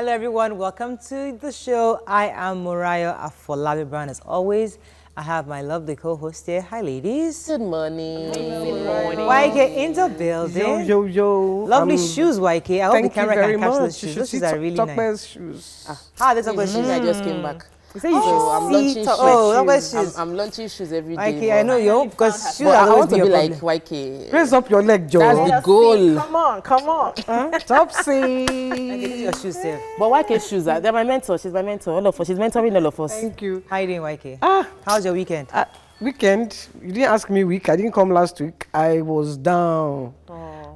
Hello everyone, welcome to the show. I am Moriah Afolabi Brown. As always, I have my lovely co-host here. Hi ladies. Good morning. Good morning. YK in the building. Yo. Lovely shoes, YK. I hope the camera can catch those You shoes. should Those see shoes are really Tokpe's nice. shoes. How are they Tokpe's shoes? I just came back. You say you should I'm launching shoes. Tokpe's shoes. I'm launching shoes every day. YK, I know you hope because shoes But are I always want to be like problem. YK. Raise up your leg, Joe. That's the goal. Come on. Topsy. YK, this is your shoes, sir. But YK shoes, they're my mentor. She's my mentor. All of us. She's mentoring all of us. Thank you. How you doing, YK? How's your weekend? Weekend, you didn't ask me week. I didn't come last week. I was down.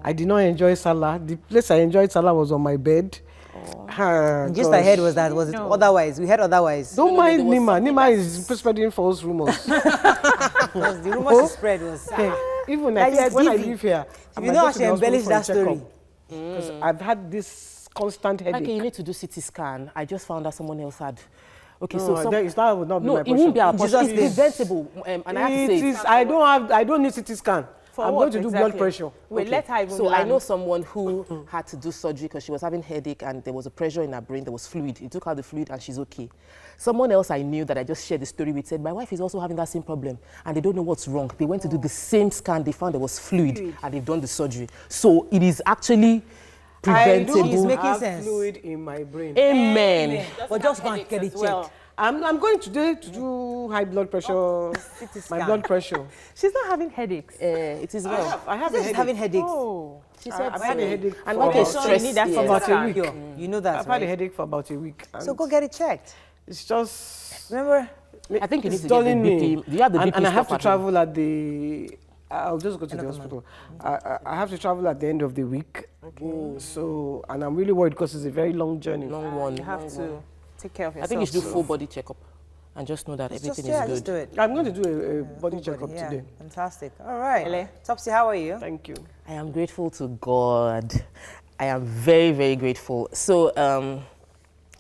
I did not enjoy Salah. The place I enjoyed Salah was on my bed. Just ahead was that, was it otherwise? We had otherwise. Don't mind Nima. Nima is spreading false rumors. Because the rumors she spread was... Even That is when I giving. live here, You know how she embellished that story? Because I've had this constant headache. YK, you need to do CT scan. I just found out someone else had. Okay, No, that would not be no, my it won't be our Jesus portion. name. It's preventable. And I have to say, I don't need CT scan. I'm going to do blood pressure. Wait, let her even so I land. know someone who had to do surgery because she was having headache and there was a pressure in her brain. There was fluid. He took out the fluid and she's okay. Someone else I knew that I just shared the story with said, my wife is also having that same problem and they don't know what's wrong. They went to do the same scan. They found there was fluid and they've done the surgery. So it is actually preventable. It's making have sense. fluid in my brain. Amen. But just go and get it checked. I'm going today to do high blood pressure, my blood pressure. She's not having headaches. It is well. I have a She's headache. having headaches. Oh. She said I've had a headache and for like a about- stress. You need that yes. for about a week. You know that, I've had a right? headache for about a week. So and go get it checked. it's just Remember? I think you need it's to get the dulling me. BP. Do you have the BP and I have stuff to at home? travel at the. I'll just go to the hospital. I have to travel at the end of the week. Okay. So, and I'm really worried because it's a very long journey. Long one. You have to take care of I yourself. think you should do full body checkup and just know that everything is Just do good. it. I'm going to do a body checkup Yeah, today. fantastic. All right. Ele. Topsy, how are you? Thank you. I am grateful to God. I am very, very grateful. So,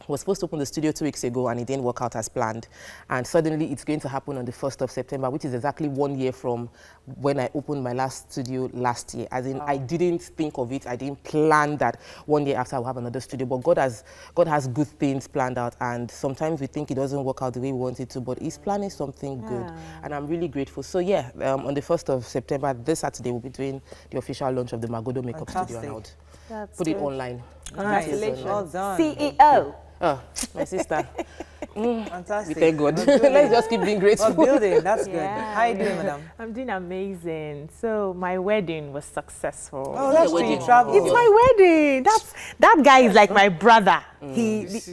I was supposed to open the studio 2 weeks ago and it didn't work out as planned. And suddenly it's going to happen on the 1st of September, which is exactly 1 year from when I opened my last studio last year. As in, I didn't think of it. I didn't plan that 1 year after I'll have another studio. But God has good things planned out. And sometimes we think it doesn't work out the way we want it to, but He's planning something good. And I'm really grateful. So yeah, on the 1st of September, this Saturday, we'll be doing the official launch of the Magodo Makeup Studio. And I would That's put it good. online. Nice. Well done. CEO. Oh, my sister. Fantastic. We thank God. Well, building. Let's just keep being grateful. Well, building. That's good. Yeah. How you doing, madam? I'm doing amazing. So my wedding was successful. Oh, that's true. You travel. It's my wedding. That guy is like my brother.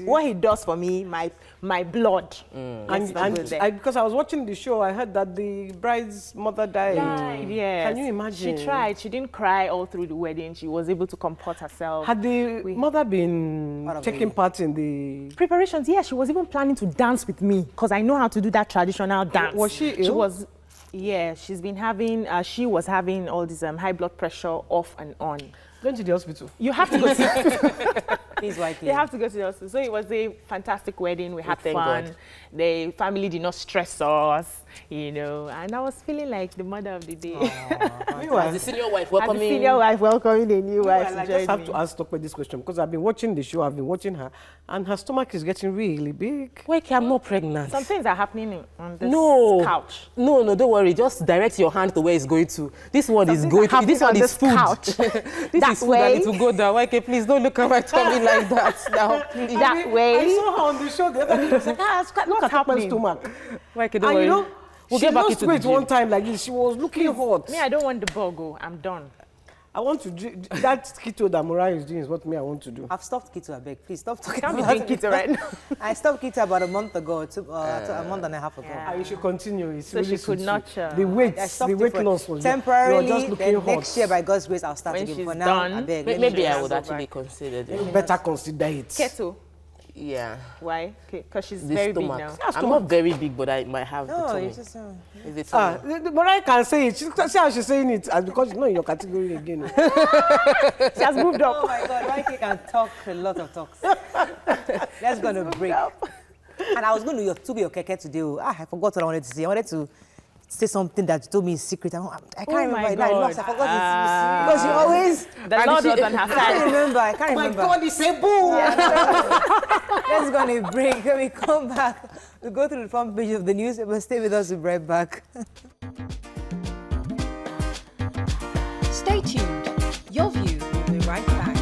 What he does for me, my blood. Because I was watching the show, I heard that the bride's mother died. Yes. Can you imagine? She tried. She didn't cry all through the wedding. She was able to comport herself. Had the mother been taking part in the... Preparations, yeah, she was even planning to dance with me because I know how to do that traditional dance. Was she ill? She was, yeah, she's been having, she was having all this high blood pressure off and on. Going to the hospital. You have to go to Please, YK. You have to go to the hospital. So it was a fantastic wedding. We had thank fun. God. The family did not stress us, you know, and I was feeling like the mother of the day. As the senior wife As welcoming. the senior wife welcoming a new wife I to just join have me. to ask Tokpe this question because I've been watching the show, I've been watching her, and her stomach is getting really big. Wait, I'm not pregnant. Some things are happening on this No. couch. No, don't worry. Just direct your hand to where it's going to. This one is Something going to. happening This one on is this food. couch. This That is food way. and it will go down. YK, please don't look at my tummy like that now. Please. That way. I saw her on the show the other day. I was like, look at Tokpe's happening? stomach. YK, don't And worry. you know, We'll she get back lost into the weight gym. one time like this. She was looking hot. Me, I don't want the burger. I'm done. I want to do that keto that Moriah is doing is what me I want to do. I've stopped keto, I beg. Please stop talking Can't be about doing keto right now. I stopped keto about a month ago, a month and a half ago. Yeah. And you should continue. It's So really she could suits not, you. uh, The weight, I stopped the it weight for loss was temporarily. You're just looking Then hot. next year, by God's grace, I'll start When again. she's For now, done, I beg. Maybe I Go would back. actually consider You it. better consider it. Keto. Yeah. Why? Because she's The very stomach. big now. I'm not very big, but I might have the No, tummy. it's just. Is it Ah, tummy? Moriah can say it. See how she's saying it, and because she's not in your category again. She has moved Oh up. my God, YK can talk a lot of talks. That's gonna break. And I was going to took your keke today. I forgot what I wanted to say. I wanted to say something that you told me in secret. I can't Oh remember. my Now I lost. I God. forgot it. Because you always. The Lord was on her I can't side. remember. I can't Oh my remember. God, it's a boo! Let's go on a break. When we come back, we'll go through the front page of the newspaper. Stay with us. We'll be right back. Stay tuned. Your View will be right back.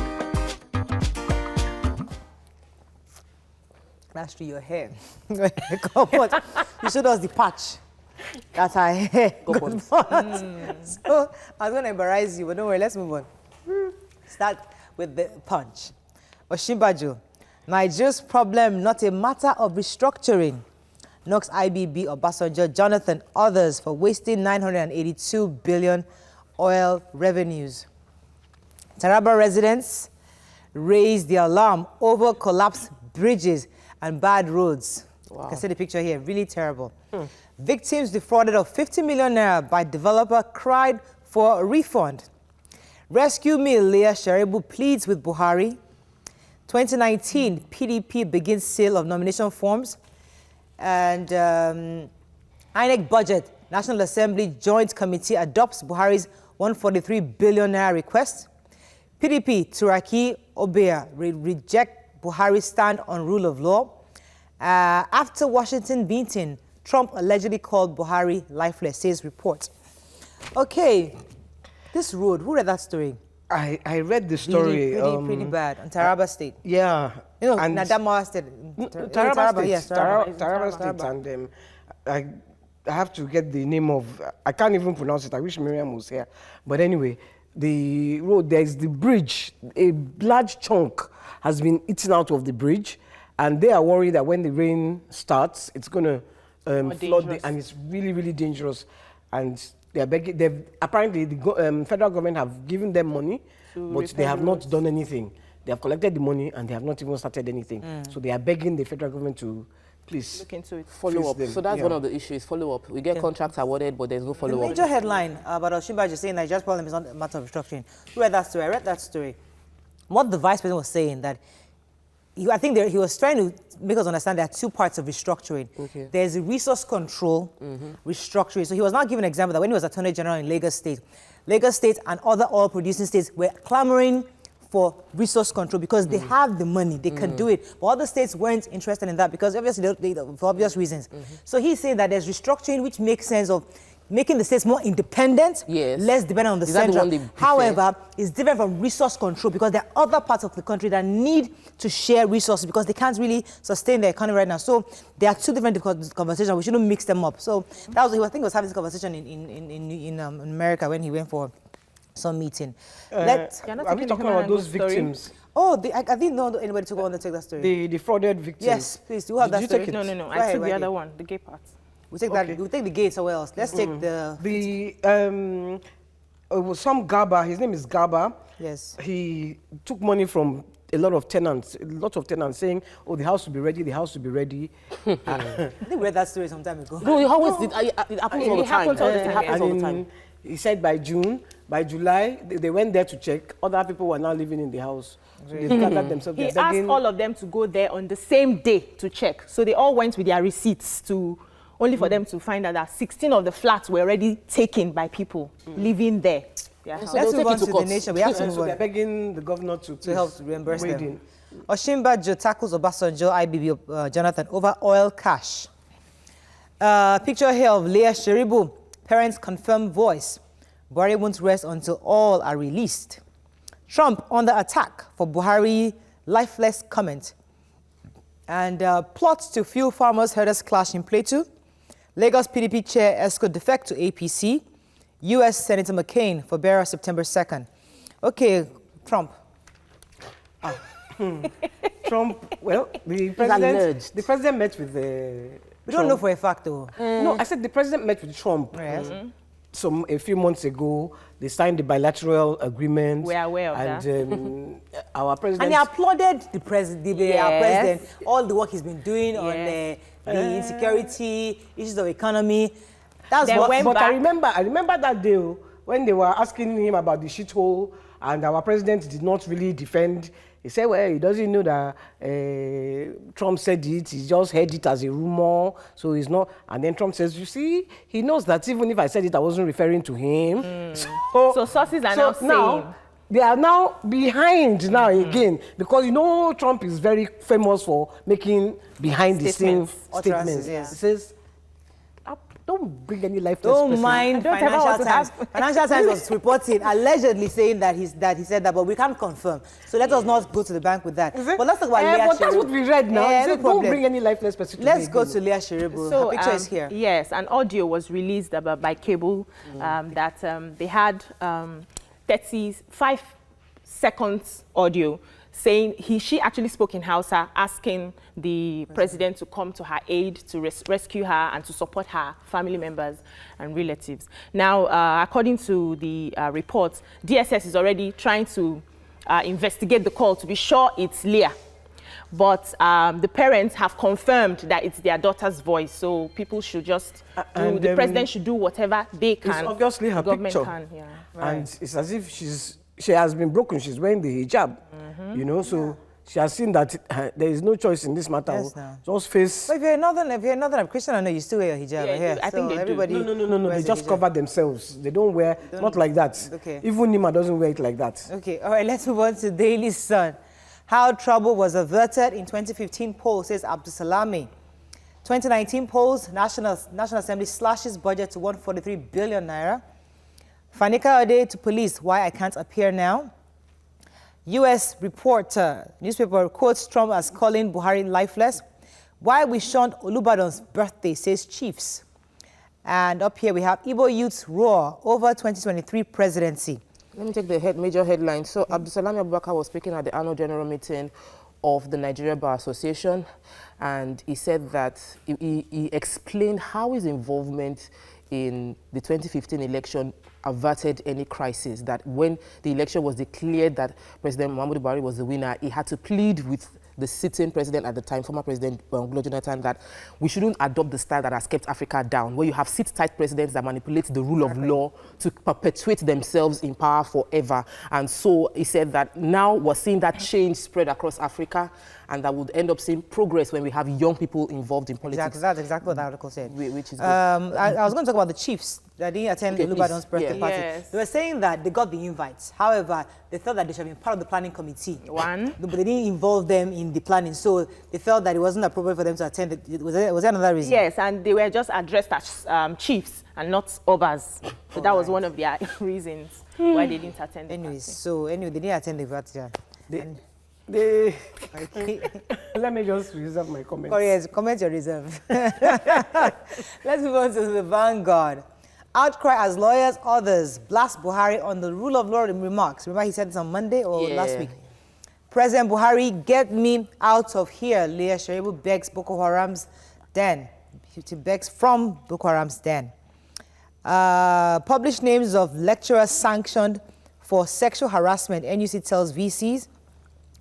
That's through your hair. Come on. You showed us the patch. That's our hair. Good morning. So I was going to embarrass you, but don't worry. Let's move on. Start with the punch. Osinbajo, Nigeria's problem not a matter of restructuring. Knocks IBB, Obasanjo, Jonathan, others for wasting 982 billion oil revenues. Taraba residents raised the alarm over collapsed bridges and bad roads. Wow. You can see the picture here, really terrible. Victims defrauded of 50 million naira by developer cried for a refund. Rescue Me Leah Sharibu pleads with Buhari. 2019, PDP begins sale of nomination forms. And INEC budget, National Assembly Joint Committee adopts Buhari's 143 billion naira request. PDP, Turaki Obeah reject Buhari's stand on rule of law. After Washington meeting, Trump allegedly called Buhari lifeless, says report. Okay, this road, who read that story? I read the story. Pretty bad. On Taraba State. Yeah. You know, and Nadamawa State. Taraba State. Yes, Taraba State. And I have to get the name of, I can't even pronounce it. I wish Miriam was here. But anyway, the road, there's the bridge. A large chunk has been eaten out of the bridge. And they are worried that when the rain starts, it's going to flood, and it's really, really dangerous. And they are begging. Apparently, the federal government have given them money, but they have not done anything. They have collected the money, and they have not even started anything. So they are begging the federal government to please Look into it. Follow up. So that's one of the issues, follow up. We get contracts awarded, but there's no The follow up. major headline about Osinbajo saying Nigeria's problem is not a matter of restructuring. Who read that story? I read that story. What the vice president was saying that I think he was trying to make us understand there are two parts of restructuring. Okay. There's the resource control restructuring. So he was now giving an example that when he was Attorney General in Lagos State and other oil-producing states were clamoring for resource control because they have the money, they can do it. But other states weren't interested in that because obviously, for obvious reasons. So he's saying that there's restructuring which makes sense of making the states more independent, less dependent on the central. However, it's different from resource control because there are other parts of the country that need to share resources because they can't really sustain the economy right now. So there are two different conversations. We shouldn't mix them up. So that was, I think he was having this conversation in America when he went for some meeting. Are we talking about those victims? Oh, I didn't know anybody to go on to take that story. The defrauded victims? Yes, please. Do you have that story? Take it? No. I took the other one, the gay part. We'll take that. We'll take the gate somewhere else. Let's take the. It was some Gaba. His name is Gaba. Yes. He took money from a lot of tenants, saying, "Oh, the house will be ready. The house will be ready." I think we read that story some time ago. No, it always did. It happens all the time. It happens all the time. He said by July, they went there to check. Other people were now living in the house. So they gathered themselves. He asked all of them to go there on the same day to check. So they all went with their receipts only for them to find out that 16 of the flats were already taken by people living there. So let's move on to the nation. We have to move So on. they're begging the governor to help to reimburse wade them. in. Osinbajo tackles Obasanjo, IBB, Jonathan over oil cash. Picture here of Leah Sharibu. Parents confirm voice. Buhari won't rest until all are released. Trump under attack for Buhari lifeless comment. And plots to fuel farmers' herders clash in Plateau. Lagos PDP chair Esco defect to APC. U.S. Senator McCain for bearer September 2nd. Okay, Trump. Trump, well, the president met with the We don't know for a fact, though. No, I said the president met with Trump. Yes. A few months ago, they signed the bilateral agreement. We're aware of that. And our president... And he applauded our president, all the work he's been doing on the insecurity, issues of economy. That's what. But I remember that day when they were asking him about the shithole, and our president did not really defend he said, well, he doesn't know that Trump said it. He just heard it as a rumor. So he's not. And then Trump says, you see, he knows that even if I said it, I wasn't referring to him. So sources are now saying. They are now behind now again, because you know Trump is very famous for making behind the scenes statements. Yeah. He says, don't bring any lifeless Don't person. mind I don't ever want Financial to have- Times. Financial Times was reporting, allegedly saying that he said that, but we can't confirm. So let us not go to the bank with that. But let's talk about Leah But that's Sheribu. what we read now. Yeah, He no said, don't problem. bring any lifeless person. Let's go to Leah Sheribu. Her picture is here. Yes, an audio was released by cable that they had 35 seconds audio saying she actually spoke in Hausa, asking the president to come to her aid, to rescue her and to support her family members and relatives. Now, according to the reports, DSS is already trying to investigate the call to be sure it's Leah. But the parents have confirmed that it's their daughter's voice, so people should just the president should do whatever they can. It's obviously her the government picture. can, yeah. And it's as if she has been broken. She's wearing the hijab, you know, so she has seen that there is no choice in this matter. Yes, now. Just face. But if you're another Christian, I know you still wear your hijab. Yeah, Here. I think So they do. everybody No. wears They a just hijab. cover themselves. They don't wear, not like that. Okay. Even Nima doesn't wear it like that. Okay, all right, let's move on to Daily Sun. How trouble was averted in 2015 poll, says Abdul Salami. 2019 polls, National Assembly slashes budget to 143 billion naira. Fanika Ode to police, why I can't appear now. U.S. reporter, newspaper quotes Trump as calling Buhari lifeless. Why we shunned Olubadan's birthday, says chiefs. And up here we have Igbo youths roar over 2023 presidency. Let me take the major headline. So, Abdusalami Abubakar was speaking at the annual general meeting of the Nigeria Bar Association, and he said that he explained how his involvement in the 2015 election averted any crisis, that when the election was declared that President Muhammadu Buhari was the winner, he had to plead with the sitting president at the time, former President Goodluck Jonathan, that we shouldn't adopt the style that has kept Africa down, where you have sit-tight presidents that manipulate the rule of law to perpetuate themselves in power forever. And so he said that now we're seeing that change spread across Africa, and that would end up seeing progress when we have young people involved in politics. Exactly, that's exactly what the article said. Which is good. I was going to talk about the chiefs that didn't attend Olubadan's birthday Yeah. party. Yes. They were saying that they got the invites. However, they felt that they should have been part of the planning committee. One. But they didn't involve them in the planning, so they felt that it wasn't appropriate for them to attend. Was there another reason? Yes, and they were just addressed as chiefs and not obas. So that was one of their reasons why they didn't attend the Anyways, party. they didn't attend the party. Let me just reserve my comments. Oh yes, comment your reserve. Let's move on to the Vanguard. Outcry as lawyers, others blast Buhari on the rule of law in remarks. Remember he said this on Monday or last week? President Buhari, get me out of here. Leah Sheribu begs Boko Haram's den. She begs from Boko Haram's den. Published names of lecturers sanctioned for sexual harassment. NUC tells VCs.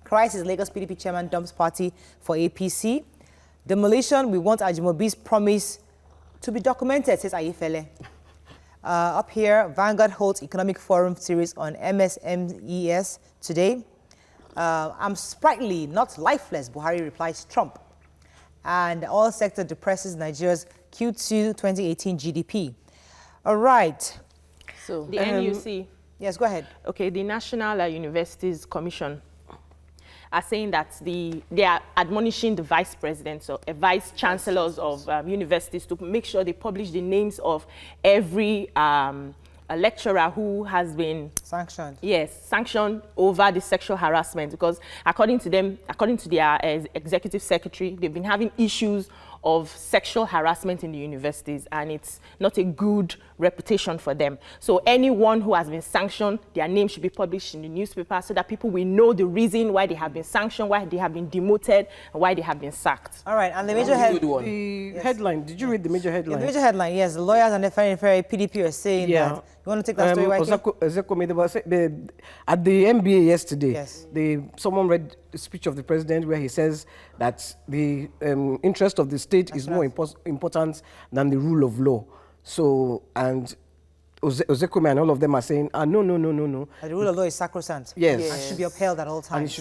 Crisis, Lagos PDP chairman dumps party for APC. Demolition, we want Ajimobi's promise to be documented, says Ayefele. Up here, Vanguard holds economic forum series on MSMES today. I'm sprightly, not lifeless, Buhari replies Trump. And all sector depresses Nigeria's Q2 2018 GDP. All right. So, The NUC. Yes, go ahead. Okay, the National Universities Commission are saying that they are admonishing the vice presidents or vice chancellors of universities to make sure they publish the names of every a lecturer who has been Sanctioned. sanctioned over the sexual harassment, because according to them, according to their executive secretary, they've been having issues of sexual harassment in the universities, and it's not a good reputation for them. So anyone who has been sanctioned, their name should be published in the newspaper so that people will know the reason why they have been sanctioned, why they have been demoted, and why they have been sacked. All right, and the major head. The headline, did you read the major Yeah, headline? the major headline, yes. The lawyers and the Ferry PDP are saying that. You want to take that story, YK? At the NBA yesterday, Yes. someone read the speech of the president where he says that the interest of the state is more important than the rule of law. So, and Ozekome and all of them are saying, no. The rule of law is sacrosanct. Yes. And should be upheld at all times. And it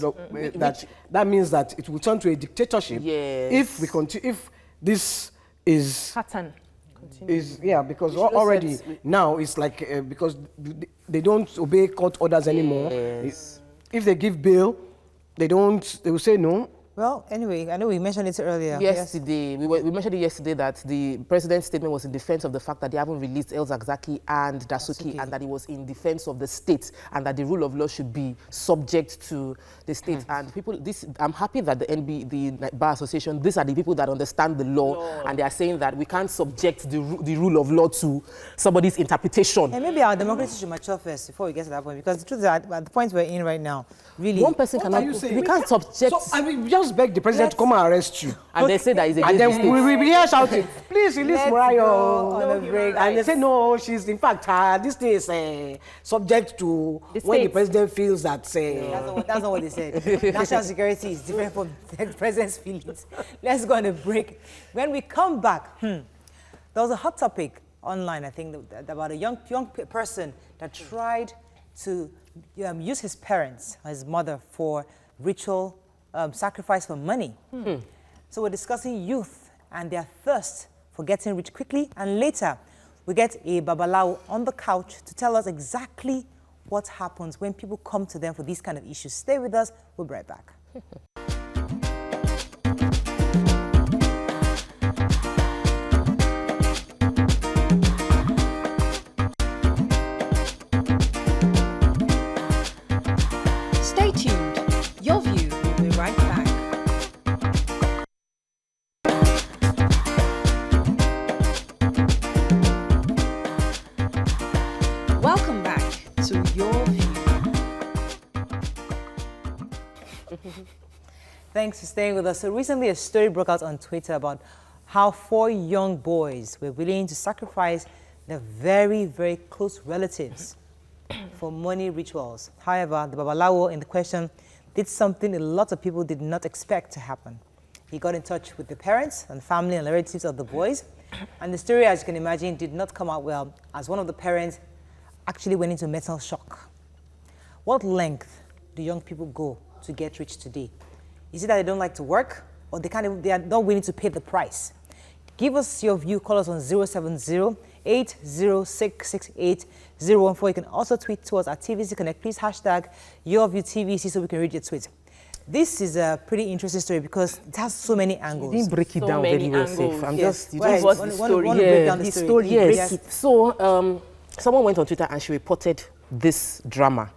should, that means that it will turn to a dictatorship if we continue, if this is Pattern. because already now it's like because they don't obey court orders anymore. If they give bail, they will say no. Well, anyway, I know we mentioned it earlier. Yesterday, we mentioned it yesterday that the president's statement was in defense of the fact that they haven't released El Zakzaki and Dasuki, and that it was in defense of the state, and that the rule of law should be subject to the state. And people, I'm happy that the Bar Association, these are the people that understand the law, and they are saying that we can't subject the rule of law to somebody's interpretation. And maybe our democracy should mature first before we get to that point, because the truth is that at the point we're in right now, really, one person cannot. We can't subject. So I mean, just beg the president to come and arrest you. And they say that is against and the then state. we will be here shouting, please release Morayo. on a break. And they say, no, she's, in fact, this thing is subject to when the president feels that, That's not what they said. National security is different from the president's feelings. Let's go on a break. When we come back, there was a hot topic online, I think, about a young person that tried to use his parents, his mother, for ritual sacrifice for money. So we're discussing youth and their thirst for getting rich quickly, and later we get a Babalawo on the couch to tell us exactly what happens when people come to them for these kind of issues. Stay with us, we'll be right back. Stay tuned. Your View will be right back. Welcome back to Your View. Thanks for staying with us. So recently a story broke out on Twitter about how 4 young boys were willing to sacrifice their very, very close relatives for money rituals. However, the Babalawo in the question did something a lot of people did not expect to happen. He got in touch with the parents and family and relatives of the boys, and the story, as you can imagine, did not come out well, as one of the parents actually went into mental shock. What length do young people go to get rich today? Is it that they don't like to work, or they are not willing to pay the price? Give us your view. Call us on 070-806-68014. You can also tweet to us at TVC Connect. Please hashtag YourViewTVC so we can read your tweet. This is a pretty interesting story because it has so many angles. You didn't break it So down many very well, angles. Safe. I'm Yes. just, you Well, just want to break down the story. Yes. So, someone went on Twitter and she reported this drama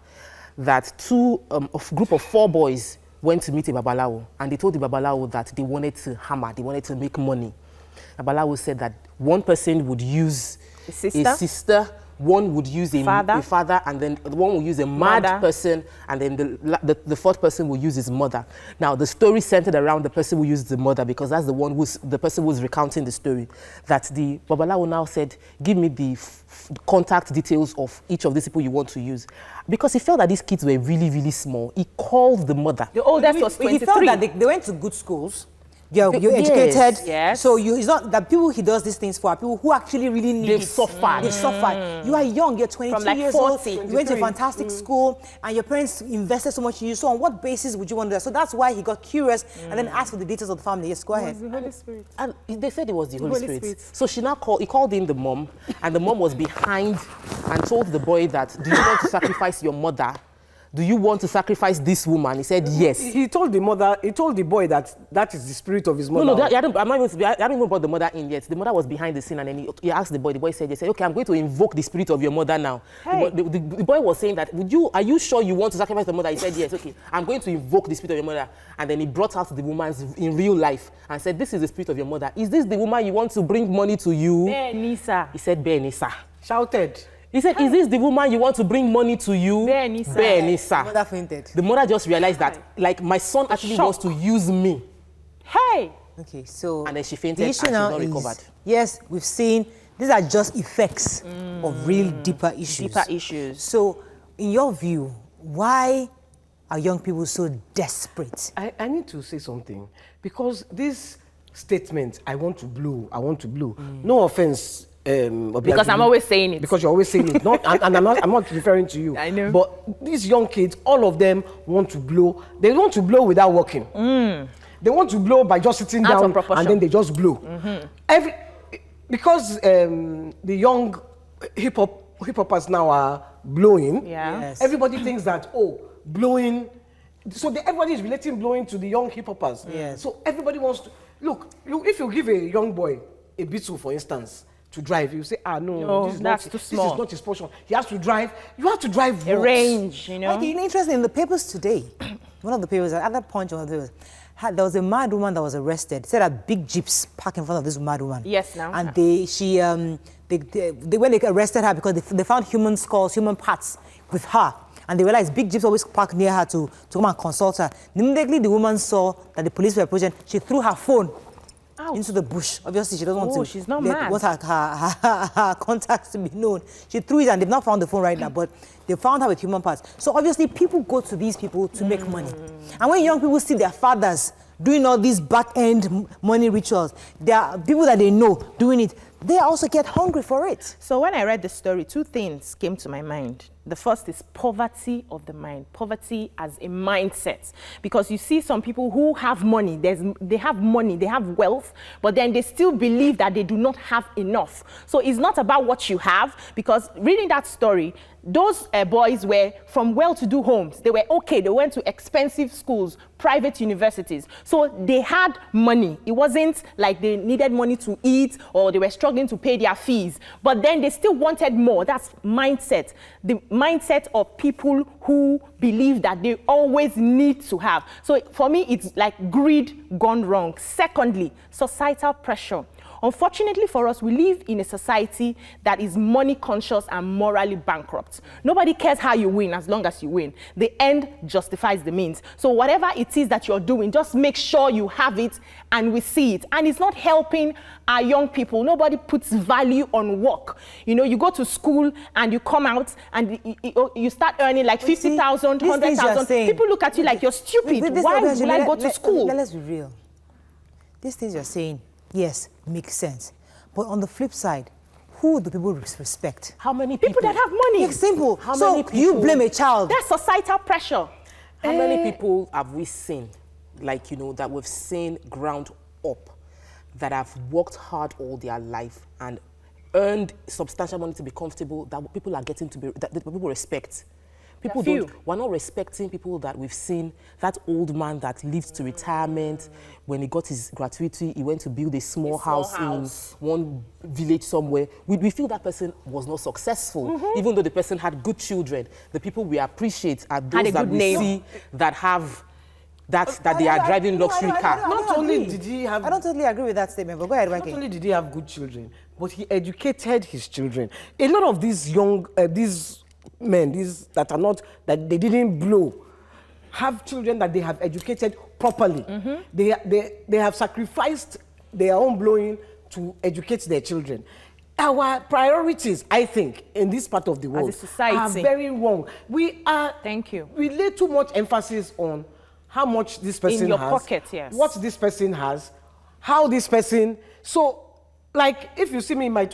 that a group of 4 boys went to meet a Babalawo, and they told the Babalawo that they wanted to hammer, they wanted to make money. Babalawo said that one person would use a sister, one would use a father, and then one will use a mad person, and then the 4th person will use his mother. Now, the story centered around the person who used the mother, because that's the person who's recounting the story. That the Babalawo now said, give me the contact details of each of these people you want to use. Because he felt that these kids were really, really small. He called the mother. The oldest was 23. He felt that they went to good schools. You're educated. Yes. So it's not that people he does these things for are people who actually really need They've it. suffered. They suffered. You are young, you're 22 From like years 40. old, you went to a fantastic school, and your parents invested so much in you. So on what basis would you want to do that? So that's why he got curious and then asked for the details of the family. Yes, go ahead. The Holy Spirit. And they said it was the Holy Spirit. Spirit. So he called in the mom, and the mom was behind and told the boy that, do you want to sacrifice your mother? Do you want to sacrifice this woman? He said yes. He told the boy that is the spirit of his mother. No, I hadn't even brought the mother in yet. The mother was behind the scene, and then he asked the boy said, okay, I'm going to invoke the spirit of your mother now. Hey. The boy was saying that, are you sure you want to sacrifice the mother? He said, yes, okay, I'm going to invoke the spirit of your mother. And then he brought out the woman in real life and said, this is the spirit of your mother. Is this the woman you want to bring money to you? Nisa. He said, Benisa. Shouted. He said, is this the woman you want to bring money to you? Benisa. Benisa. Mother fainted. The mother just realized that, like, my son actually wants to use me. Hey. Okay, so And then she fainted the and issue she's now not is, recovered. yes, we've seen these are just effects of real deeper issues. So, in your view, why are young people so desperate? I need to say something, because this statement, I want to blow. No offense, Because I'm always saying it. Because you're always saying it. Not, and I'm not referring to you. I know. But these young kids, all of them want to blow. They want to blow without working. They want to blow by just sitting Out of down proportion. and then they just blow. Because the young hip-hoppers now are blowing, Yes. everybody thinks that, oh, blowing. So everybody is relating blowing to the young hip-hoppers. Yes. So everybody wants to, look, if you give a young boy a Beetle, for instance, to drive, you say, no, this is that's not, too this small. is not his portion. He has to drive. You have to drive A what? range, you know. Okay, interesting. In the papers today, one of the papers, at that point, one of the papers, there was a mad woman that was arrested. Said that big jeeps parked in front of this mad woman. Yes, now. And they when they arrested her because they found human skulls, human parts with her. And they realized big jeeps always park near her to come and consult her. Immediately the woman saw that the police were approaching. She threw her phone into the bush. Obviously, she doesn't want to. She's not mad. Want her contacts to be known. She threw it and they've not found the phone right now, but they found her with human parts. So obviously, people go to these people to make money. And when young people see their fathers doing all these back-end money rituals, there are people that they know doing it. They also get hungry for it. So when I read the story, two things came to my mind. The first is poverty of the mind, poverty as a mindset. Because you see some people who have money, they have money, they have wealth, but then they still believe that they do not have enough. So it's not about what you have, because reading that story, those boys were from well-to-do homes. They were okay. They went to expensive schools, private universities. So they had money. It wasn't like they needed money to eat or they were struggling to pay their fees. But then they still wanted more. That's mindset. The mindset of people who believe that they always need to have. So for me, it's like greed gone wrong. Secondly, societal pressure. Unfortunately for us, we live in a society that is money conscious and morally bankrupt. Nobody cares how you win as long as you win. The end justifies the means. So whatever it is that you're doing, just make sure you have it and we see it. And it's not helping our young people. Nobody puts value on work. You know, you go to school and you come out and you start earning like 50,000, 100,000. People look at you like you're stupid. Why will I go to school? Let's be real. These things you're saying, yes, makes sense. But on the flip side, who do people respect? How many people? People that have money. It's simple. How so many people? you blame a child. That's societal pressure. How many people have we seen, like, you know, that we've seen ground up, that have worked hard all their life and earned substantial money to be comfortable, that people are getting to be, that people respect? People we're not respecting people that we've seen. That old man that lived to retirement, when he got his gratuity, he went to build a small house in one village somewhere. We feel that person was not successful, even though the person had good children. The people we appreciate are those that we see that have that they are driving luxury car. Not only did he have... I don't totally agree with that statement, but go ahead, Not Waki. only did he have good children, but he educated his children. A lot of these young, these men, these that are not, that they didn't blow, have children that they have educated properly. They have sacrificed their own blowing to educate their children. Our priorities, I think, in this part of the world As a society are very wrong. We are... Thank you. We lay too much emphasis on how much this person has. In your pocket, yes. What this person has, how this person... So, like, if you see me in my...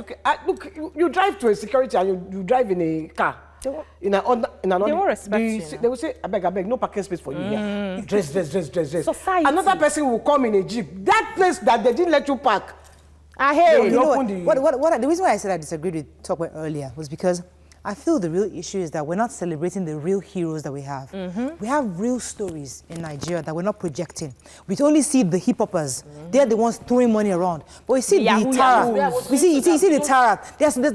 Look, you drive to a security and you drive in a car. They won't respect you. They will say, I beg, no parking space for you here. Dress. Society. Another person will come in a jeep. That place that they didn't let you park. You know open what, the reason why I said I disagreed with Tokwe earlier was because I feel the real issue is that we're not celebrating the real heroes that we have. We have real stories in Nigeria that we're not projecting. We only see the hip-hoppers. They're the ones throwing money around. But we see the Tara. You see the Tara.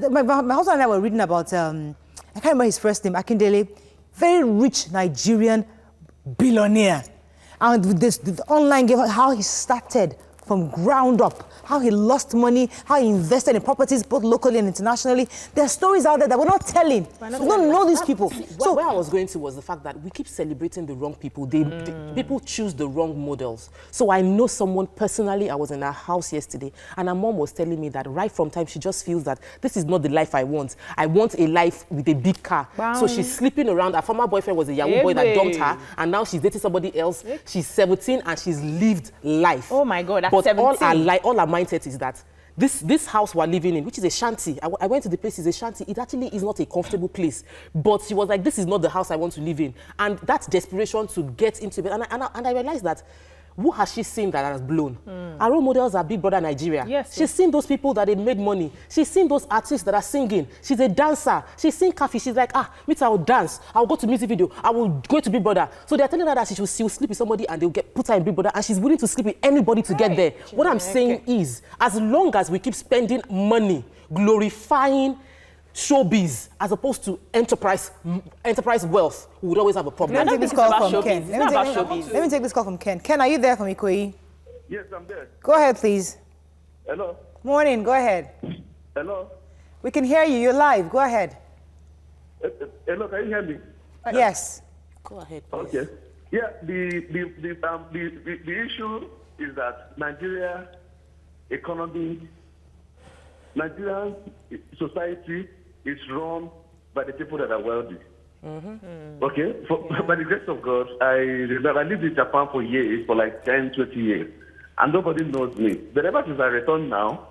My husband and I were reading about... I can't remember his first name, Akindele, very rich Nigerian billionaire. And with this, the online game, how he started from ground up, how he lost money, how he invested in properties both locally and internationally. There are stories out there that we're not telling. We don't know these people. So where I was going to was the fact that we keep celebrating the wrong people. People choose the wrong models. So I know someone personally, I was in her house yesterday, and her mom was telling me that right from time, she just feels that this is not the life I want. I want a life with a big car. Wow. So she's sleeping around. Her former boyfriend was a Yahoo boy that dumped her, and now she's dating somebody else. She's 17 and she's lived life. Oh my God, that's but 17. All our mindset is that this house we're living in, which is a shanty. I went to the place, it's a shanty. It actually is not a comfortable place. But she was like, this is not the house I want to live in. And that desperation to get into it. And I realized that, who has she seen that has blown? Our role models are Big Brother Nigeria. Yes, She's seen those people that they made money. She's seen those artists that are singing. She's a dancer. She's seen Kafi. She's like, me too, I will dance. I will go to music video. I will go to Big Brother. So they're telling her that she will sleep with somebody and they'll put her in Big Brother, and she's willing to sleep with anybody to get there. What I'm saying is, as long as we keep spending money, glorifying showbiz as opposed to enterprise wealth, we would always have a problem. Let me take this call from Ken. Let me take this call from Ken. Ken, are you there from Ikoyi? Yes, I'm there. Go ahead, please. Hello? Morning, go ahead. Hello? We can hear you. You're live. Go ahead. Hello, can you hear me? Yes. Go ahead, please. Okay. Yeah, the issue is that Nigerian society is run by the people that are wealthy. Okay? By the grace of God, I lived in Japan for years, for like 10, 20 years, and nobody knows me. But ever since I returned now,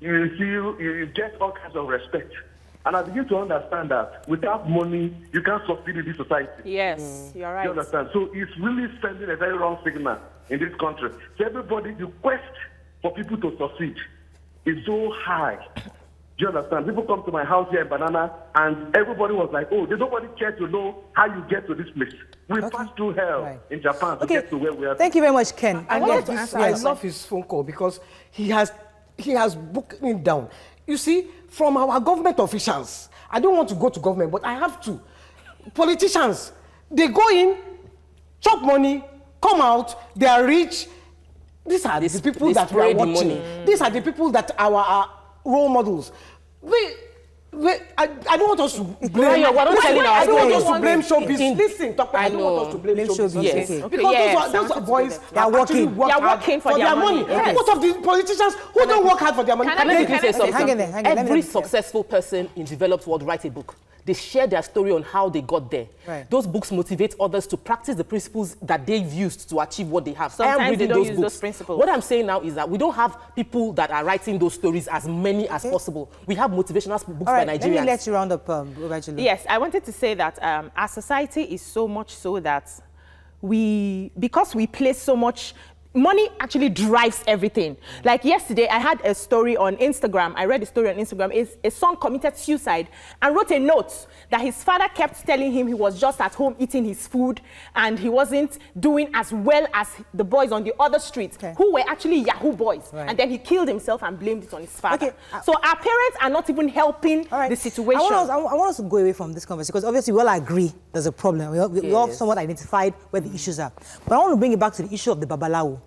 you get all kinds of respect. And I begin to understand that without money, you can't succeed in this society. Yes, you're right. You understand? So it's really sending a very wrong signal in this country. So everybody, the quest for people to succeed is so high. Do you understand? People come to my house here in Banana, and everybody was like, oh, they don't really care to know how you get to this place. We passed through hell in Japan to get to where we are. Thank you very much, Ken. I love his phone call because he has booked it down. You see, from our government officials, I don't want to go to government, but I have to. Politicians, they go in, chop money, come out, they are rich. These are the people that we are watching. These are the people that our role models. I don't want us to blame. I don't want us to blame showbiz. Listen, Doctor, I don't want us to blame showbiz. Yes. Because those are boys that They are working for their money. Yes. What of the politicians who don't work hard for their money? Let me say something. Hang in there. Every successful person in developed world writes a book. They share their story on how they got there. Right. Those books motivate others to practice the principles that they've used to achieve what they have. Sometimes I am reading they don't those use books. those principles. What I'm saying now is that we don't have people that are writing those stories as many as possible. We have motivational books by Nigerians. Let me let you round up, Rachel. Yes, I wanted to say that our society is so much so that because we place so much, money actually drives everything. Like yesterday, I had a story on Instagram. I read a story on Instagram. A son committed suicide and wrote a note that his father kept telling him he was just at home eating his food and he wasn't doing as well as the boys on the other streets who were actually Yahoo boys. Right. And then he killed himself and blamed it on his father. So our parents are not even helping the situation. I want us to go away from this conversation because obviously we all agree there's a problem. We all somewhat identified where the issues are. But I want to bring it back to the issue of the Babalawo.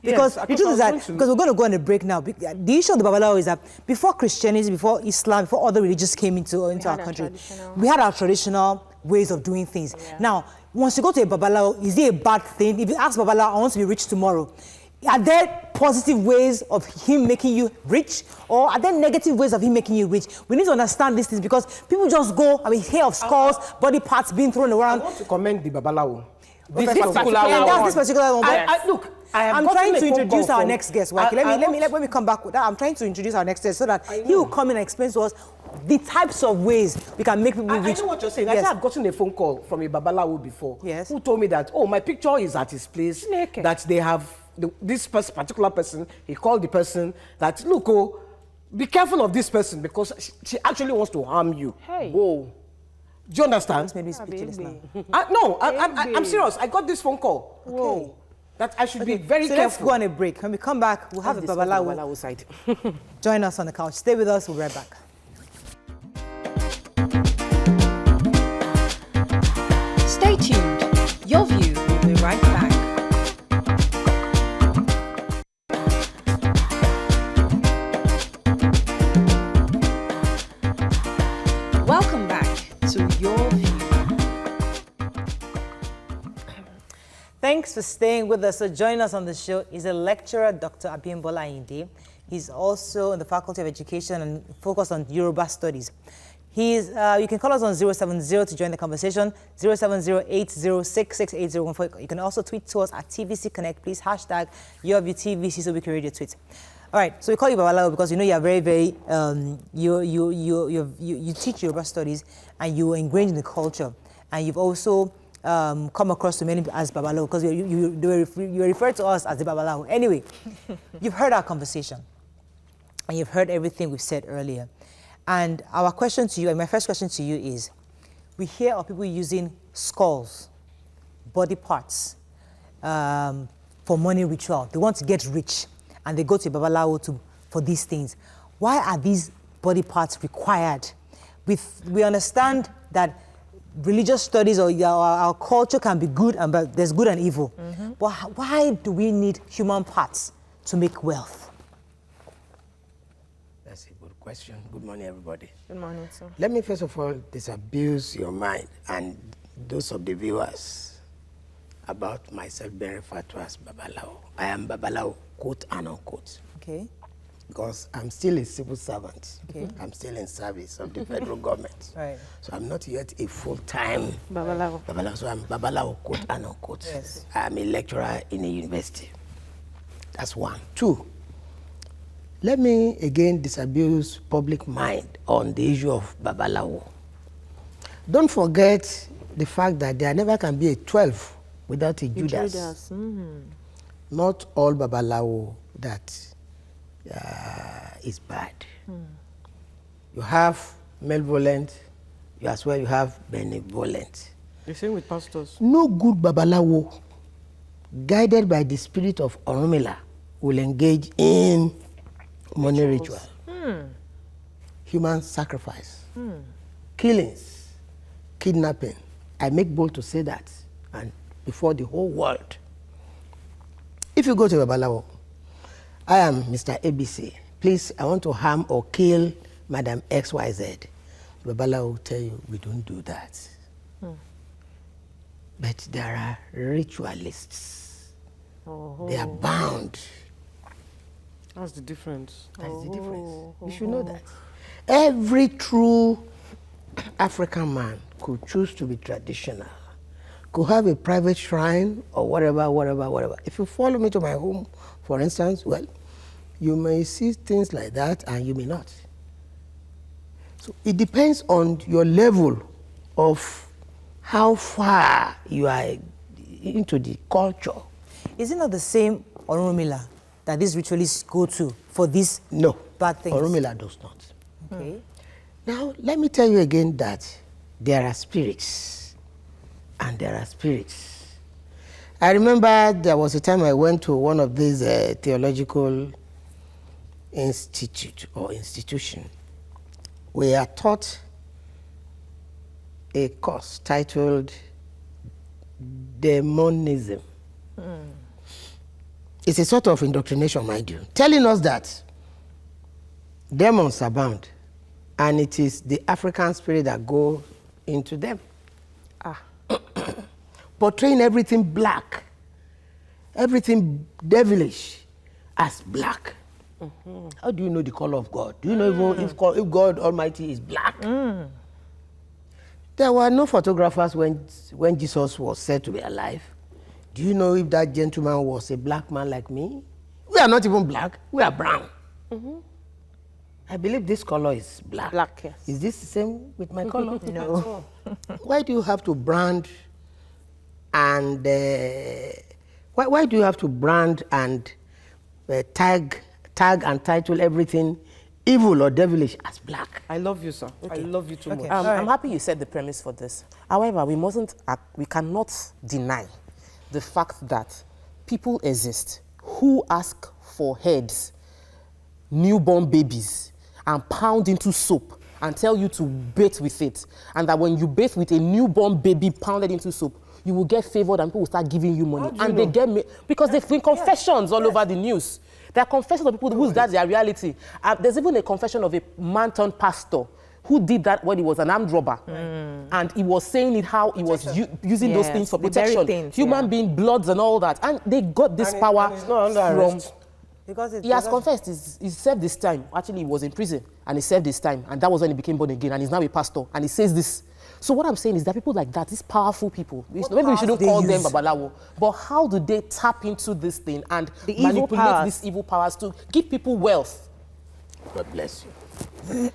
Because the truth is that, because we're going to go on a break now, the issue of the Babalawo is that before Christianity, before Islam, before other religions came into our country, we had our traditional ways of doing things. Yeah. Now, once you go to a Babalawo, is it a bad thing? If you ask Babalawo, I want to be rich tomorrow, are there positive ways of him making you rich, or are there negative ways of him making you rich? We need to understand these things because people just go, hear of skulls, body parts being thrown around. I want to commend the Babalawo. This particular one. Look, I'm trying to introduce our next guest. When we come back with that, I'm trying to introduce our next guest so that he will come in and explain to us the types of ways we can make people rich. I know what you're saying. Yes. I've gotten a phone call from a Babalawo before who told me that, my picture is at his place, that they have this particular person. He called the person that, look, be careful of this person because she actually wants to harm you. Hey. Whoa. Do you understand? Maybe speechless now. No, I'm serious. I got this phone call. Okay. That I should be very careful. Let's go on a break. When we come back, we'll have the Babalawo side. Join us on the couch. Stay with us. We'll be right back. Stay tuned. Your View will be right back. Welcome back to Your View. Thanks for staying with us. So join us on the show is a lecturer, Dr. Abimbola Ayinde. He's also in the Faculty of Education and focused on Yoruba Studies. You can call us on 070 to join the conversation, 07080668014. You can also tweet to us at TVC Connect, please, #YourViewTVC so we can read your tweet. All right, so we call you Babalawo because you know you are very, very, you teach Yoruba studies and you are ingrained in the culture. And you've also come across to many as Babalawo because you were referred to us as the Babalawo. Anyway, you've heard our conversation and you've heard everything we've said earlier. And our question to you, and my first question to you is, we hear of people using skulls, body parts, for money ritual. They want to get rich and they go to Babalawo for these things. Why are these body parts required? We understand that religious studies or our culture can be good, but there's good and evil. But why do we need human parts to make wealth? That's a good question. Good morning, everybody. Good morning, sir. Let me first of all disabuse your mind and those of the viewers about myself being referred to as Babalawo. I am Babalawo, quote and unquote. Okay. Because I'm still a civil servant. Okay. I'm still in service of the federal government. Right. So I'm not yet a full-time Babalawo. Babalawo. So I'm Babalawo, quote and unquote. Yes. I'm a lecturer in a university. That's one. Two, let me again disabuse public mind on the issue of Babalawo. Don't forget the fact that there never can be a 12 without a Judas. Not all Babalawo that is bad. You have malevolent, you as well you have benevolent. The same with pastors. No good Babalawo, guided by the spirit of Orunmila, will engage in money ritual, human sacrifice, killings, kidnapping. I make bold to say that, and before the whole world. If you go to Babalawo, I am Mr. ABC. Please, I want to harm or kill Madam XYZ. Babalawo will tell you, we don't do that. But there are ritualists. They are bound. That's the difference. That's the difference. You should know that. Every true African man could choose to be traditional, could have a private shrine or whatever. If you follow me to my home, for instance, well, you may see things like that and you may not. So it depends on your level of how far you are into the culture. Is it not the same Orunmila that these ritualists go to for these bad things? Orunmila does not. Okay. Now, let me tell you again that there are spirits and there are spirits. I remember there was a time I went to one of these theological institution. We are taught a course titled Demonism. It's a sort of indoctrination, mind you, telling us that demons abound and it is the African spirit that go into them. Portraying everything black, everything devilish as black. How do you know the color of God? Do you know if God Almighty is black? There were no photographers when Jesus was said to be alive. Do you know if that gentleman was a black man like me? We are not even black, we are brown. I believe this color is black. Black, yes. Is this the same with my color? No. Why do you have to brand and why do you have to brand and tag and title everything evil or devilish as black? I love you, sir. I love you too much. I'm happy you said the premise for this. However, we cannot deny the fact that people exist who ask for heads, newborn babies, and pound into soap and tell you to bathe with it. And that when you bathe with a newborn baby pounded into soap, you will get favored and people will start giving you money. And they get because they've been confessions all over the news. There are confessions of people whose that's their reality. There's even a confession of a man turned pastor who did that when he was an armed robber. And he was saying it how he was using those things for protection. Human being, bloods and all that. And they got this power and it's not under from... arrest. Because he has confessed. He served this time. Actually, he was in prison and he served this time. And that was when he became born again. And he's now a pastor. And he says this. So what I'm saying is that people like that, these powerful people, maybe we powers shouldn't do they call them use? babalawo, but how do they tap into this thing and The evil manipulate powers. these evil powers to give people wealth? God bless you.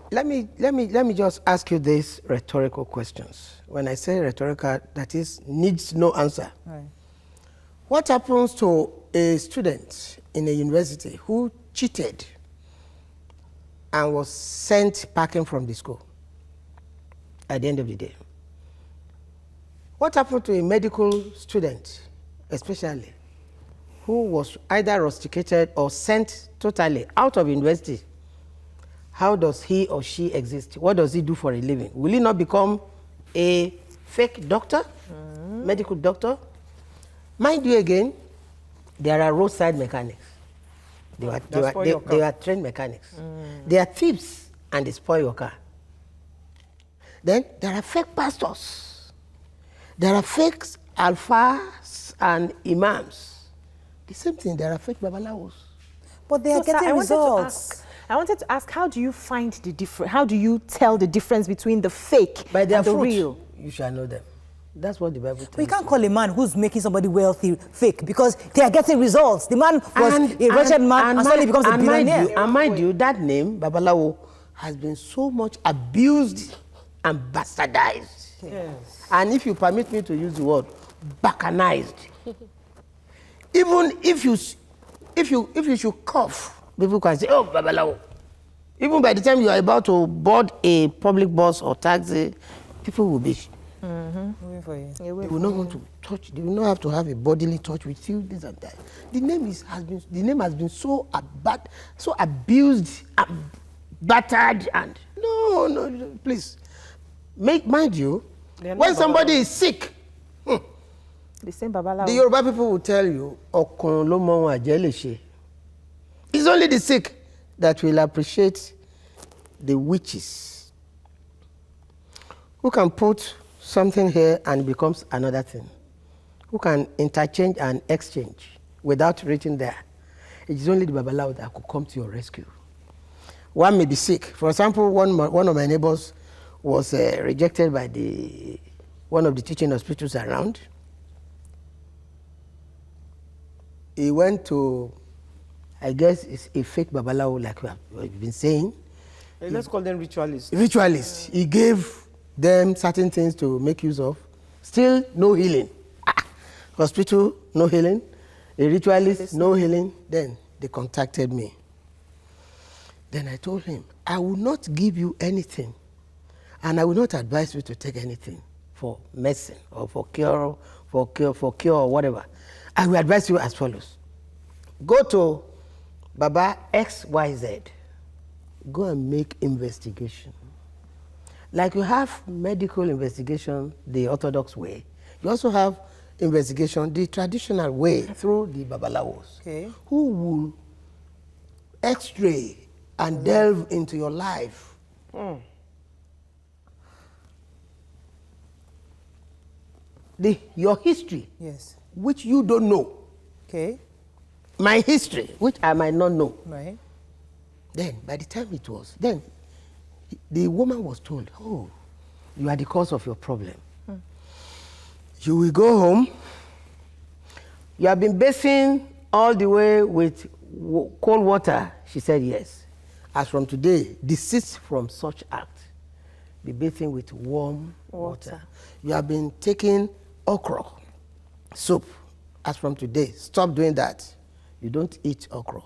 Let me just ask you these rhetorical questions. When I say rhetorical, that is needs no answer. Right. What happens to a student in a university who cheated and was sent packing from the school at the end of the day? What happened to a medical student, especially, who was either rusticated or sent totally out of university? How does he or she exist? What does he do for a living? Will he not become a fake doctor, medical doctor? Mind you again, there are roadside mechanics. They were trained mechanics. They are thieves and they spoil your car. Then there are fake pastors. There are fake alphas and imams. The same thing, there are fake babalawos. But they are So, sir, getting results. I wanted to ask, how do you find the difference? How do you tell the difference between the fake By their and the fruit, real? you shall know them. That's what the Bible tells But you can't call a man who's making somebody wealthy fake because they are getting results. The man was a wretched man and suddenly becomes a billionaire. And mind you, that name, Babalawo, has been so much abused and bastardized. Yes. And if you permit me to use the word, backanized. Even if you should cough, people can say, oh, Babalawo. Even by the time you are about to board a public bus or taxi, people will be... Waiting for you. They will not want to touch. They will not have to have a bodily touch with you. This and that. The name has been so abused, battered, and no, please. Mind you, when somebody is sick, The same babalawo. the Yoruba people will tell you, "Okun lo mo won aje le se." It's only the sick that will appreciate the witches who can put something here and it becomes another thing, who can interchange and exchange without reaching there. It is only the babalawo that could come to your rescue. One may be sick. For example, one of my neighbors was rejected by one of the teaching hospitals around. He went to, I guess it's a fake babalawo, like we've been saying. Let's call them ritualists. Ritualists. He gave them certain things to make use of. Still no healing. Hospital, no healing. A ritualist, no healing. Then they contacted me. Then I told him, I will not give you anything, and I will not advise you to take anything for medicine or for cure or whatever. I will advise you as follows. Go to Baba XYZ. Go and make investigation. Like you have medical investigation the orthodox way, you also have investigation the traditional way through the babalawos, who will x-ray and delve into your life. Your history, Yes. which you don't know. Okay. My history, which I might not know. Right. Then, by the time it was, then the woman was told, oh, you are the cause of your problem. You will go home. You have been bathing all the way with cold water. She said yes. As from today, desist from such act. Be bathing with warm water. You have been taking okra soup. As from today, stop doing that. You don't eat okra.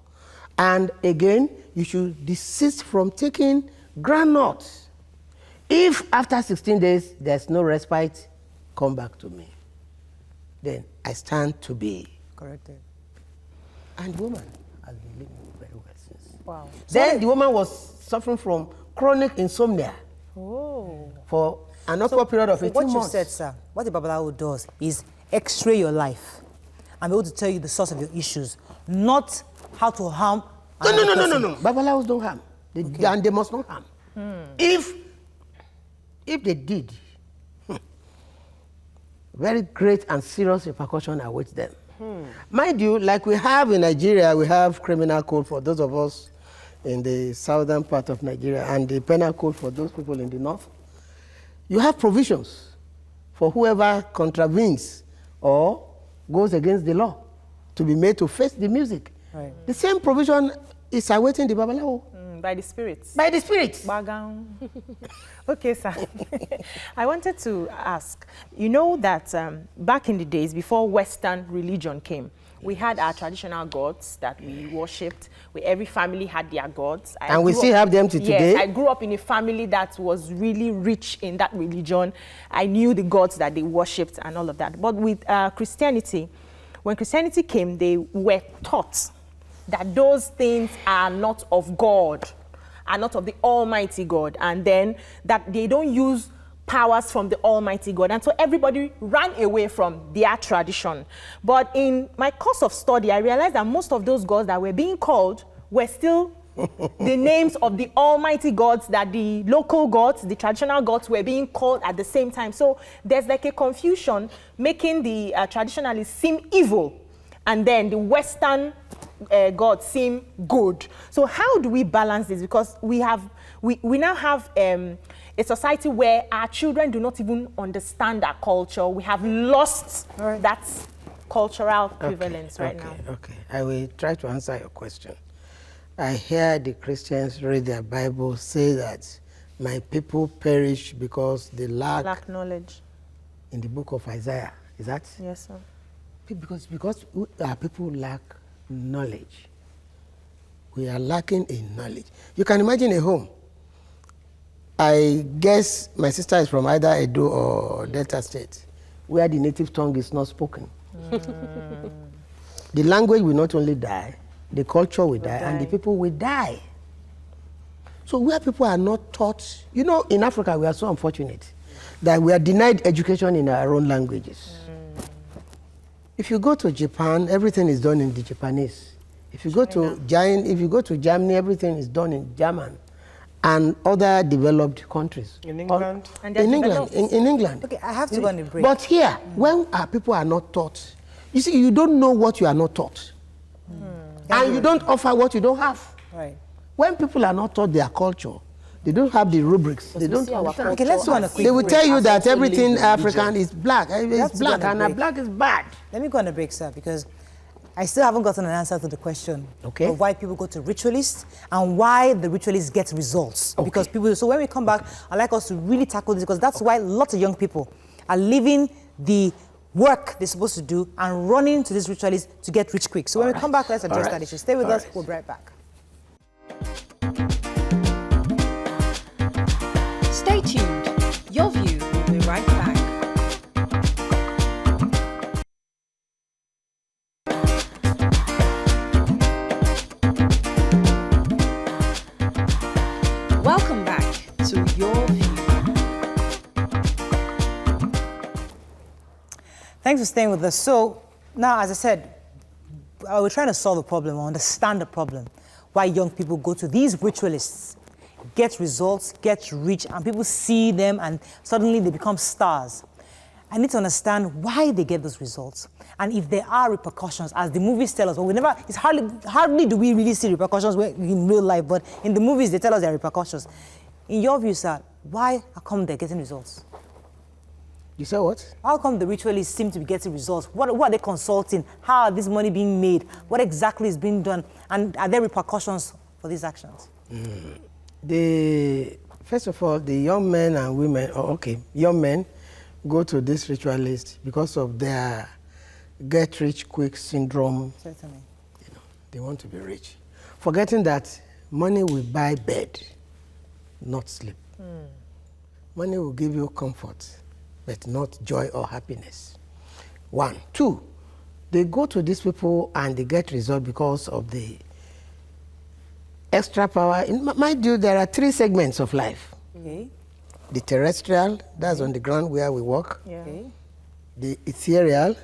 And again, you should desist from taking granules. If after 16 days there's no respite, come back to me. Then I stand to be Corrected. and woman has been living very well since. Wow. Then the woman was suffering from chronic insomnia for an upward period of 18 What months. you said, sir, what the babalawo does is x-ray your life and be able to tell you the source of your issues, not how to harm. No. Babalawos don't harm. And they must not harm. If they did, very great and serious repercussion awaits them. Mind you, like we have in Nigeria, we have criminal code for those of us in the southern part of Nigeria and the penal code for those people in the north. You have provisions for whoever contravenes or goes against the law to be made to face the music. Right. The same provision is awaiting the Babalawo. By the spirits. By the spirits. Bagam. Okay, sir. I wanted to ask, you know that back in the days before Western religion came, we had our traditional gods that we worshipped. Every family had their gods. And we still have them to today. Yes, I grew up in a family that was really rich in that religion. I knew the gods that they worshipped and all of that. But with Christianity, when Christianity came, they were taught that those things are not of God, are not of the Almighty God, and then that they don't use powers from the Almighty God. And so everybody ran away from their tradition. But in my course of study, I realized that most of those gods that were being called were still the names of the Almighty gods, that the local gods, the traditional gods, were being called at the same time. So there's like a confusion, making the traditionalists seem evil, and then the Western gods seem good. So how do we balance this? Because we now have a society where our children do not even understand our culture. We have lost that cultural prevalence right now. Okay, I will try to answer your question. I hear the Christians read their Bible, say that my people perish because they lack knowledge. In the book of Isaiah, is that? Yes, sir. Because our people lack knowledge. We are lacking in knowledge. You can imagine a home. I guess my sister is from either Edo or Delta State, where the native tongue is not spoken. The language will not only die, the culture will die, and the people will die. So where people are not taught, you know, in Africa we are so unfortunate that we are denied education in our own languages. If you go to Japan, everything is done in the Japanese. If you go to Germany, everything is done in German, and other developed countries. In England? In England. Okay, I have to go on a break. But here, when our people are not taught, you see, you don't know what you are not taught. And you don't offer what you don't have. Right. When people are not taught their culture, they don't have the rubrics. They don't understand. Okay, let's go on a quick They will break. tell you that everything African is black. It's black, and black is bad. Let me go on a break, sir, because I still haven't gotten an answer to the question of why people go to ritualists and why the ritualists get results. Okay. Because people, so when we come back, I'd like us to really tackle this, because that's why lots of young people are leaving the work they're supposed to do and running to these ritualists to get rich quick. So when we come back, let's address that issue. Stay with us, we'll be right back. Stay tuned. Your View will be right back. Welcome back to Your View. Thanks for staying with us. So now, as I said, we're trying to solve the problem or understand the problem. Why young people go to these ritualists, get results, get rich, and people see them and suddenly they become stars. I need to understand why they get those results and if there are repercussions, as the movies tell us. Well, it's hardly do we really see repercussions in real life, but in the movies they tell us there are repercussions. In your view, sir, why come they're getting results? You say what? How come the ritualists seem to be getting results? What are they consulting? How are this money being made? What exactly is being done? And are there repercussions for these actions? First of all, the young men and women, young men go to this ritualist because of their get-rich-quick syndrome. Certainly. You know, they want to be rich. Forgetting that money will buy bed, not sleep. Money will give you comfort, but not joy or happiness. 1. 2, they go to these people and they get result because of the extra power. Mind you, there are 3 segments of life. Okay. The terrestrial, that's on the ground where we walk. Yeah. Okay. The ethereal,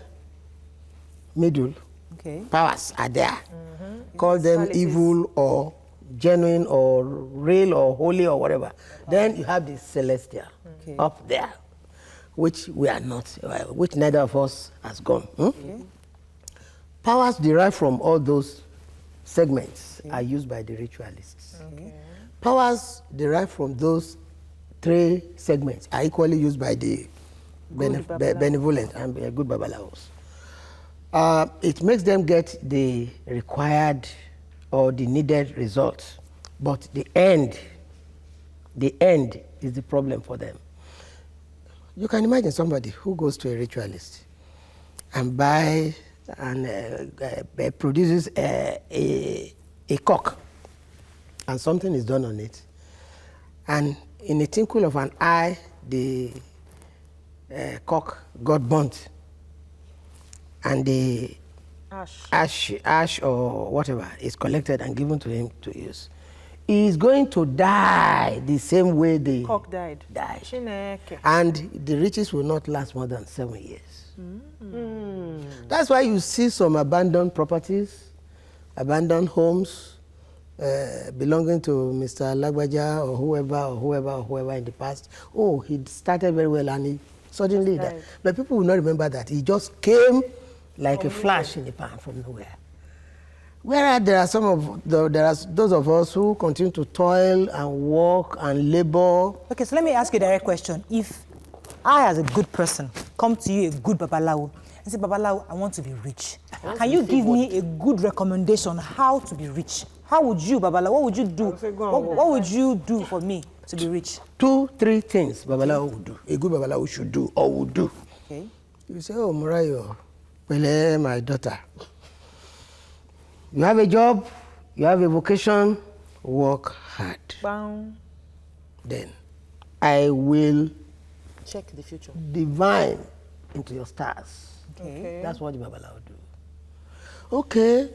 middle, Okay. powers are there. Call them evil or genuine or real or holy or whatever. Then you have the celestial up there, which we are not, which neither of us has gone. Powers derived from all those segments are used by the ritualists. Powers derived from those 3 segments are equally used by the benevolent and good babalawos. It makes them get the required or the needed results, but the end is the problem for them. You can imagine somebody who goes to a ritualist and buys and produces a cock, and something is done on it, and in a twinkle of an eye, the cock got burnt, and the ash or whatever is collected and given to him to use. He is going to die the same way the Cock died. And the riches will not last more than 7 years. That's why you see some abandoned properties, abandoned homes belonging to Mr. Lagbaja or whoever in the past. Oh, he started very well and he suddenly died. But people will not remember that. He just came like a flash in the pan from nowhere. Whereas there are those of us who continue to toil and work and labor. Okay, so let me ask you a direct question. If I, as a good person, come to you, a good babalawo, and say, babalawo, I want to be rich. Can you give me a good recommendation how to be rich? How would you, babalawo, what would you do? What would you do for me to be rich? 2, 3 things babalawo would do. A good babalawo should do or would do. Okay. You say, oh, Murayo, Pele, my daughter. You have a job, you have a vocation, work hard. Bang. Then I will check the future. Divine into your stars. Okay. That's what the Babalawo do. Okay,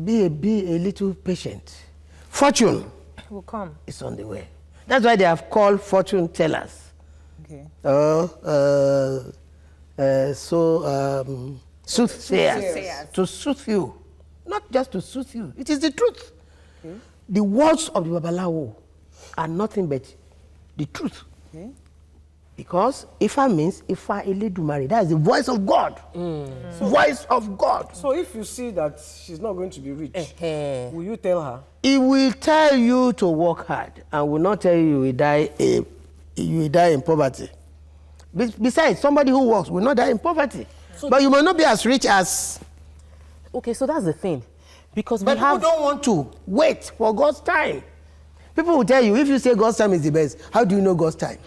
be a little patient. Fortune will come. It's on the way. That's why they have called fortune tellers. Okay. Soothsayers. To soothe you. Not just to soothe you. It is the truth. Okay. The words of the Babalawo are nothing but the truth. Okay. Because Ifa means Ifa Eledumare. That is the voice of God. Voice of God. So if you see that she's not going to be rich, will you tell her? He will tell you to work hard and will not tell you you will die in poverty. Besides, somebody who works will not die in poverty. So but you may not be as rich as... Okay, so that's the thing. Because but people don't want to wait for God's time. People will tell you, if you say God's time is the best, how do you know God's time?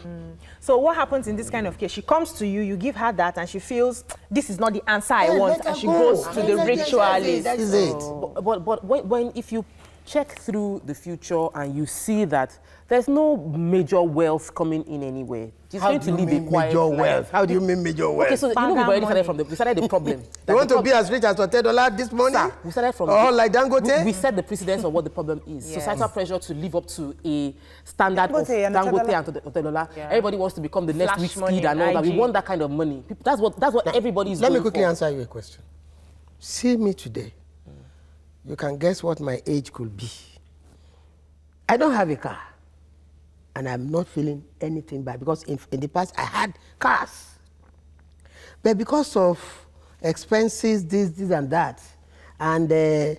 So what happens in this kind of case? She comes to you, you give her that, and she feels this is not the answer I want, and she goes to the ritualist. That is it. But when if you check through the future and you see that there's no major wealth coming in anywhere. She's going to live a quiet life. How do you mean major wealth? Okay, so you know we've already started the problem. You want to be as rich as $10 this morning? Sir, we started from like Dangote? We set the precedence of what the problem is. Yes. Societal pressure to live up to a standard of Dangote and $10. Yeah. Everybody wants to become the next rich speed and all that. We want that kind of money. That's what everybody is doing. Let me quickly answer you a question. See me today. You can guess what my age could be. I don't have a car. And I'm not feeling anything bad because in the past I had cars. But because of expenses, this and that, and the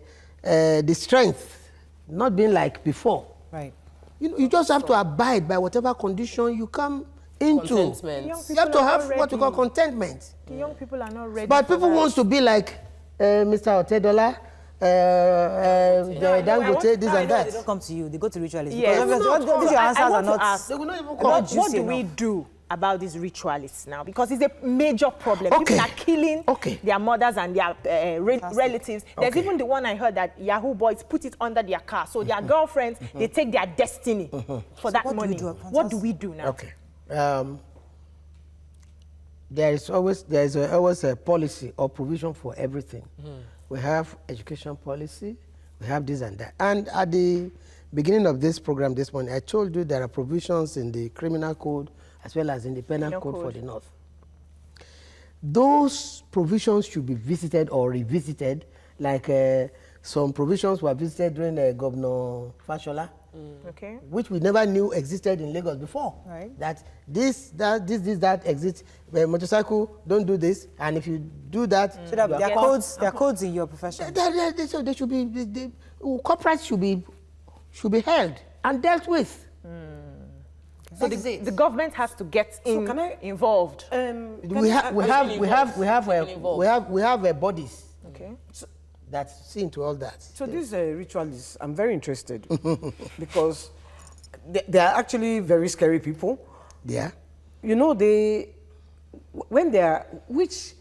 strength not being like before. Right. You just have to abide by whatever condition you come into. Contentment. You have to have what we call contentment. The young people are not ready. But people want to be like Mr. Otedola. Dangote, this and that. They don't come to you, they go to ritualists. Yes. Because your answers are not... They will not even come. What do we do about these ritualists now? Because it's a major problem. Okay. People are killing their mothers and their relatives. There's even the one I heard that Yahoo boys put it under their car. So their girlfriends, they take their destiny for that money. What do we do now? Okay. There is always a policy or provision for everything. We have education policy, we have this and that. And at the beginning of this program this morning, I told you there are provisions in the criminal code as well as in the penal code for the North. Those provisions should be visited or revisited, like some provisions were visited during Governor Fashola, which we never knew existed in Lagos before. Right. That that exists. Motorcycle, don't do this, and if you do that, so there are codes in your profession. So they should be. Corporates should be held and dealt with. So the government has to get involved. We have bodies Okay. that see into all that. So these ritualists, I'm very interested because they are actually very scary people. Yeah. You know, when they are, which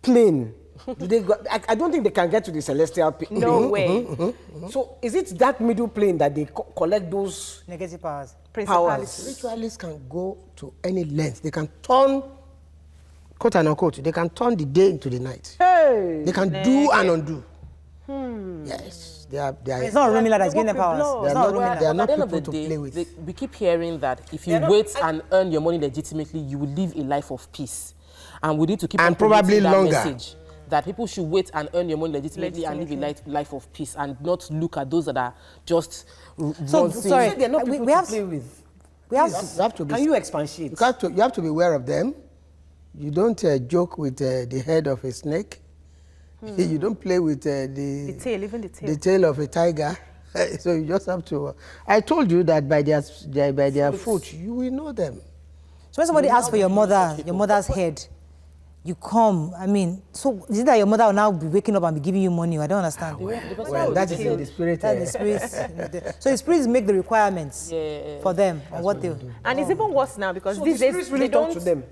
plane do they go? I don't think they can get to the celestial plane. No way. So is it that middle plane that they collect those Negative powers. powers? Ritualists can go to any length. They can turn, quote and unquote, they can turn the day into the night. Hey! They can do and undo. Yes. They are It's not Rumila that's getting the powers. They are not At the end people of to the day, play with. we keep hearing that if you wait and earn your money legitimately, you will live a life of peace. And we need to keep And on promoting probably that longer. message that people should wait and earn your money legitimately and live a life of peace and not look at those that are just So, dancing. sorry, They're not people we to have play with. We have You have to be. Can you expatiate? You have to be aware of them. You don't joke with the head of a snake. You don't play with The tail, even the tail. the tail of a tiger. So you just have to. I told you that by their fruit, you will know them. So when somebody asks for your mother's head, you come. I mean, so is it that your mother will now be waking up and be giving you money? I don't understand. Well, that is in the spirit. That's the spirits. So the spirits make the requirements for them on what they. And it's even worse now because So these the days spirits really they talk don't. to them.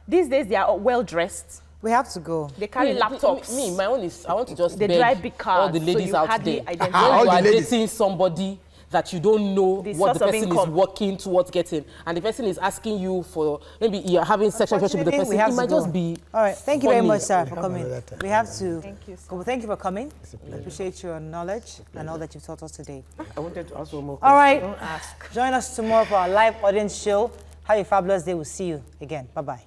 These days they are well dressed. We have to go. They carry laptops. My own is, I want to just They beg drive big cars, all the so ladies you out hardly there. identify. All When you the are ladies. dating somebody that you don't know The what the source of person is income. working towards getting, and the person is asking you for, maybe you're having sexual relationship with the person, We have it to might go. just be All right. Thank you very funny. much, sir, for coming. another time. We have to. Thank you, sir. Well, thank you for coming. I appreciate your knowledge and all that you've taught us today. I wanted to ask one more All question. right. Join us tomorrow for our live audience show. Have a fabulous day. We'll see you again. Bye-bye.